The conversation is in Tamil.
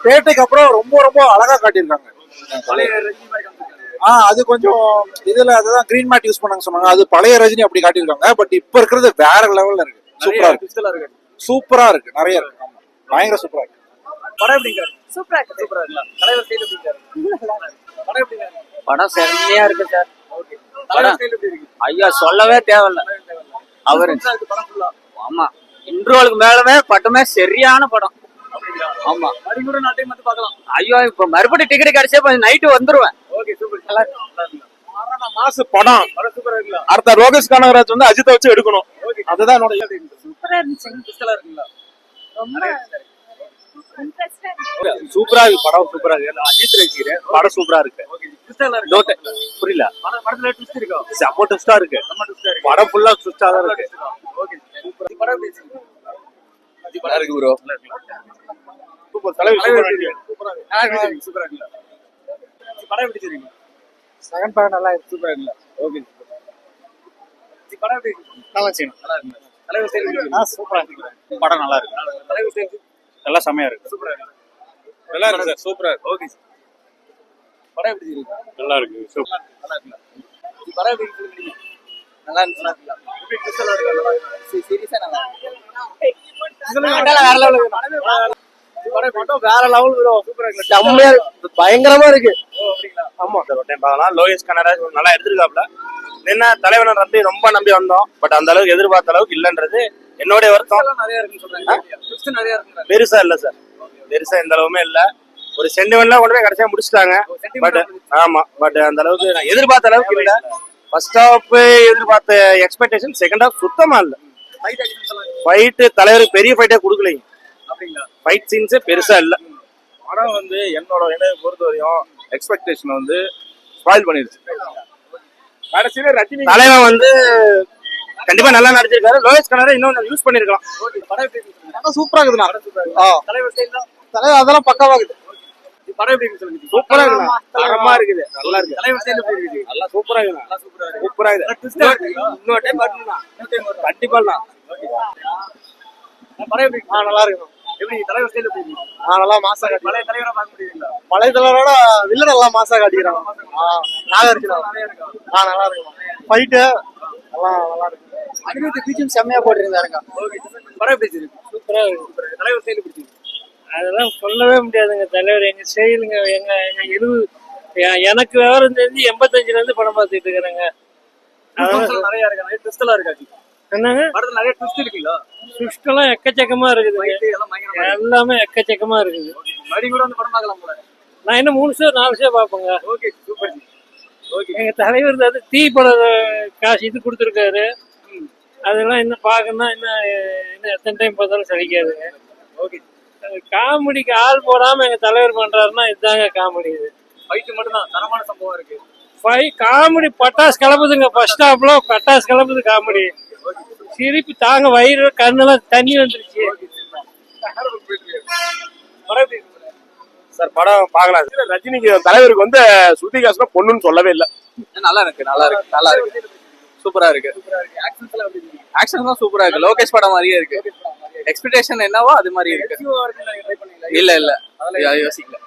பேட்டைக்கு அப்புறம் ரொம்ப ரொம்ப அழகா காட்டியிருக்காங்க. அது கொஞ்சம் இதுல அதுதான் கிரீன் மேட் யூஸ் பண்ணாங்க சொன்னாங்க. அது பழைய ரஜினி அப்படி காட்டியிருக்காங்க. பட் இப்ப இருக்கிறது வேற லெவல்ல இருக்கு. சூப்பரா இருக்கு. சூப்பரா இருக்கு. நிறைய இருக்கு. ஆமா, பயங்கர சூப்பரா இருக்கு. படம் எப்படிங்க? சூப்பரா இருக்கு. சூப்பரா இருக்கு. தலைவர் ஸ்டைல் எப்படி இருக்கு? படம் எப்படிங்க? படம் செம்மையா இருக்கு சார். ஓகே. தலைவர் ஸ்டைல் எப்படி இருக்கு? ஐயா சொல்லவே தேவையில்ல. அவரு படம் ஃபுல்லா. ஆமா, இன்ட்ரோலுக்கு மேலவே படமே சரியான படம். ஆமா, மறுபடியும் நான் டைம் வந்து பார்க்கலாம். ஐயோ இப்ப மறுபடியும் டிக்கெட் கிடைச்சா நைட்டு வந்துருவேன். Okay, super. நல்லா இருக்கு. மாசு படம். படம் சூப்பரா இருக்குல்ல? அடுத்த ரோகேஷ் கனகராஜ் வந்து அஜித்தை வச்சு எடுக்கணும். அதுதான் என்னோட சூப்பரா இருந்துச்சு. கிறிஸ்டலா இருக்குங்களா? ரொம்ப இன்ட்ரெஸ்டா சூப்பரா இருக்கு. படம் சூப்பரா இருக்கு. அஜித் ரசிக்கிறேன். படம் சூப்பரா இருக்கு. ஓகே, கிறிஸ்டலா இருக்கு. புரியல. படத்துல ட்விஸ்ட் இருக்கா? செம்ம ட்விஸ்டா இருக்கு. நம்ம ட்விஸ்ட் இருக்கு. படம் ஃபுல்லா ட்விஸ்டா தான் இருக்கு. Okay, super. படம் எப்படி இருக்கு? நல்லா இருக்கு ப்ரோ. சூப்பர். தலைவர் சூப்பரா இருக்கு. சூப்பரா இருக்கு. படம் எப்படி இருக்கு? செகண்ட் பார்ட் நல்லா இருக்கு. சூப்பரா இருக்குல்ல? ஓகே. படம் எப்படி இருக்கு? நல்லா செய்யணும். நல்லா இருக்கு. தலைவர் ஸ்டைல் எப்படி இருக்கு? சூப்பரா இருக்கு. படம் நல்லா இருக்கு. தலைவர் ஸ்டைல் நல்லா செமையா இருக்கு. சூப்பரா இருக்கு. நல்லா இருக்கு சார். சூப்பரா இருக்கு. ஓகே. படம் எப்படி இருக்கு? நல்லா இருக்கு. சூப்பர். நல்லா இருக்குல்ல? படம் எப்படி இருக்கு? நல்லா இருக்குல்ல? எப்படி கிறிஸ்டலா இருக்கு? நல்லா இருக்கு. சீரியஸா நல்லா இருக்கு. வேற லெவல் இருக்கு. படம் வேற லெவல் ப்ரோ. சூப்பரா இருக்கு. செம்மையா இருக்கு. பயங்கரமா இருக்கு. ஓ, அப்படிங்களா? ஆமா, பார்க்கலாம். லோகேஷ் கனகராஜ் நல்லா எடுத்திருக்காப்ல. என்ன தலைவனை ரொம்ப நம்பி வந்தோம். பட் அந்த அளவுக்கு எதிர்பார்த்த அளவுக்கு இல்லன்றது என்னோட வருத்தம். எல்லாம் நிறைய இருக்குன்னு சொல்றாங்க. ட்விஸ்ட் நிறைய இருக்குங்க. பெருசா இல்ல சார். பெருசா எந்த அளவுமே இல்ல. ஒரு சென்டிமெண்ட்லாம் கொண்டு போய் கடைசியா முடிச்சிட்டாங்க. பட் ஆமா, பட் அந்த அளவுக்கு நான் எதிர்பார்த்த அளவுக்கு இல்ல. ஃபர்ஸ்ட் ஹாஃப் எதிர்பார்த்த எக்ஸ்பெக்டேஷன், செகண்ட் ஹாஃப் சுத்தமா இல்ல. ஃபைட் ஆக்ஷன்ஸ் எல்லாம் ஃபைட் தலைவருக்கு பெரிய ஃபைட்டே கொடுக்கலைங்க. அப்படிங்களா? ஃபைட் சீன்ஸே பெருசா இல்ல. படம் வந்து என்னோட இணைய பொறுத்த வரையும் எக்ஸ்பெக்டேஷன் வந்து ஸ்பாயில் பண்ணிருச்சு. கடைசியில ரஜினி தலைவன் வந்து கண்டிப்பா நல்லா நடிச்சிருக்காரு. லோகேஷ் கனகராஜ் இன்னும் யூஸ் பண்ணிருக்கலாம். ஓகே. படம் எப்படி இருக்கு? படம் சூப்பரா இருக்குண்ணா. தலைவர் ஸ்டைல் தான். தலைவர் அதெல்லாம் பக்காவா இருக்குது. படம் எப்படி இருக்கு சொல்லுங்க. சூப்பரா இருக்கு. தரமா இருக்குது. நல்லா இருக்கு. தலைவர் ஸ்டைல் எப்படி இருக்கு? நல்லா சூப்பரா இருக்கு. நல்லா சூப்பரா இருக்கு. சூப்பரா இருக்கு. ட்விஸ்டா இருக்குங்களா? இன்னொரு டைம் வரணும்னா கண்டிப்பா படம் எப்படி இருக்கு? நல்லா இருக்கும். எப்படி தலைவர் ஸ்டைல் எப்படி இருக்கு? நல்லா மாசா காட்டி. பழைய தலைவரா பார்க்க முடியுங்களா? பழைய தலைவரோட வில்லன் நல்லா மாசா காட்டிக்கிறாங்க. நாகரிகம் நிறைய இருக்கா? நல்லா இருக்கும். ஃபைட்டு எல்லாம் நல்லா இருக்கு. அனிருத் பீச்சும் செம்மையா போட்டிருந்தாருங்க. ஓகே. படம் எப்படி இருக்கு? சூப்பரா இருக்கு. தலைவர் ஸ்டைல் எப்படி இருக்கு? அதெல்லாம் சொல்லவே முடியாதுங்க. தலைவர் எங்க ஸ்டைலுங்க. எங்க 70 எனக்கு விவரம் தெரிஞ்சு 85ல இருந்து படம் பார்த்துட்டு இருக்கிறேங்க. நிறைய இருக்கு. நிறைய ட்விஸ்ட் எல்லாம் இருக்காச்சு. என்னங்க படத்துல நிறைய ட்விஸ்ட் இருக்குங்களா? ட்விஸ்ட் எல்லாம் எக்கச்சக்கமா இருக்குது. ஃபைட் எல்லாம் பயங்கரமா இருக்கு. எல்லாமே எக்கச்சக்கமா இருக்குது. மறுபடியும் கூட வந்து படம் பார்க்கலாம் போல. நான் இன்னும் 3 ஷோ 4 ஷோ பார்ப்பேங்க. Okay, super. ஓகே. எங்க தலைவர் வந்து தீ படம் காசு இது கொடுத்துருக்காரு. அதெல்லாம் இன்னும் பார்க்கணும்னா இன்னும் எத்தனை டைம் பார்த்தாலும் சலிக்காதுங்க. ஓகே. காமெடிக்கு ஆள் போடாம எங்க தலைவர் பண்றாருன்னா இதுதாங்க காமெடி. இது ஃபைட் மட்டும் தான் தரமான சம்பவம் இருக்கு. காமெடி பட்டாசு கிளப்புதுங்க. ஃபர்ஸ்ட் ஹாஃப்ல பட்டாசு கிளப்புது காமெடி. சிரிப்பு தாங்க வயிறு கண்ணெல்லாம் தண்ணி வந்துருச்சு. சார் படம் பார்க்கலாம். ரஜினிக்கு தலைவருக்கு வந்து ஸ்ருதிகாசன பொண்ணுன்னு சொல்லவே இல்லை. நல்லா இருக்கு. நல்லா இருக்கு. நல்லா இருக்கு. சூப்பரா இருக்கு. ஆக்ஷன்ஸ் எல்லாம் எப்படி இருக்கு? ஆக்ஷன் தான் சூப்பரா இருக்கு. லோகேஷ் படம் மாதிரியே இருக்கு. எக்ஸ்பெக்டேஷன் என்னவோ அது மாதிரி இருக்கு. ட்ரை பண்ணீங்களா? இல்ல யோசிக்கல.